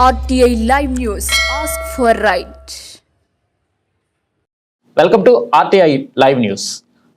RTI Live News. Ask for right. Welcome to RTI live news.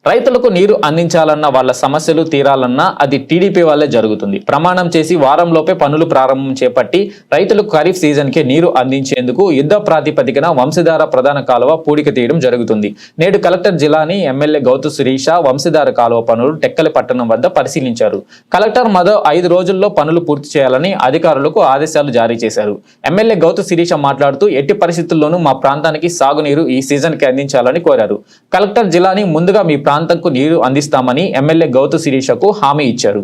రైతులకు నీరు అందించాలన్న వాళ్ళ సమస్యలు తీరాలన్నా అది టీడీపీ వల్లే జరుగుతుంది. ప్రమాణం చేసి వారంలోపే పనులు ప్రారంభం చేపట్టి రైతులకు ఖరీఫ్ సీజన్కే నీరు అందించేందుకు యుద్ధ ప్రాతిపదికన వంశధార ప్రధాన కాలువ పూడిక తీయడం జరుగుతుంది. నేడు కలెక్టర్ జిల్లాని ఎమ్మెల్యే గౌతు శిరీష వంశధార కాలువ పనులు టెక్కలి పట్టణం వద్ద పరిశీలించారు. కలెక్టర్ మరో 5 రోజుల్లో పనులు పూర్తి చేయాలని అధికారులకు ఆదేశాలు జారీ చేశారు. ఎమ్మెల్యే గౌతు శిరీష మాట్లాడుతూ ఎట్టి పరిస్థితుల్లోనూ మా ప్రాంతానికి సాగునీరు ఈ సీజన్కి అందించాలని కోరారు. కలెక్టర్ జిల్లాని ముందుగా మీ ప్రాంతంకు నీరు అందిస్తామని ఎమ్మెల్యే గౌతు శిరీషకు హామీ ఇచ్చారు.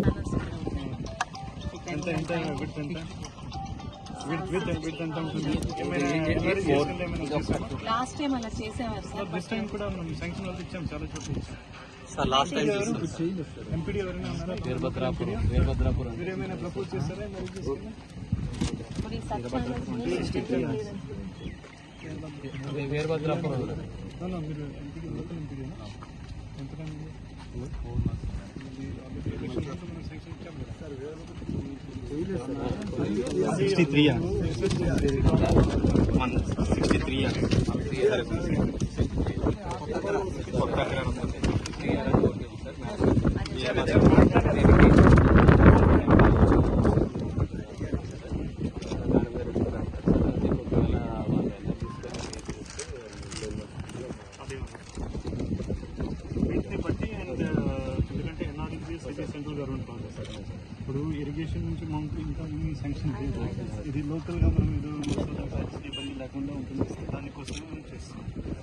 ఇప్పుడు ఇరిగేషన్ నుంచి మనకు ఇంకా ఈ శాంక్షన్ లేదు. ఇది లోకల్గా మనం ఇబ్బంది లేకుండా ఉంటుంది. దానికోసమే మనం చేస్తాం.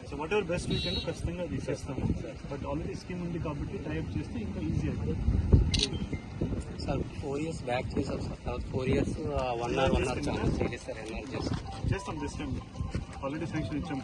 So what ever best we can ఖచ్చితంగా అది చేస్తాము. బట్ ఆల్రెడీ స్కీమ్ ఉంది కాబట్టి టైప్ చేస్తే ఇంకా ఈజీ అవుతుంది. సార్ 4 years బ్యాక్ చేసాం సార్. 4 years 1 hour చాలా చేయలేదు సార్. ఎన్ఆర్ చేస్తాం దిస్ టైం ఆల్రెడీ శాంక్షన్ ఇచ్చాం.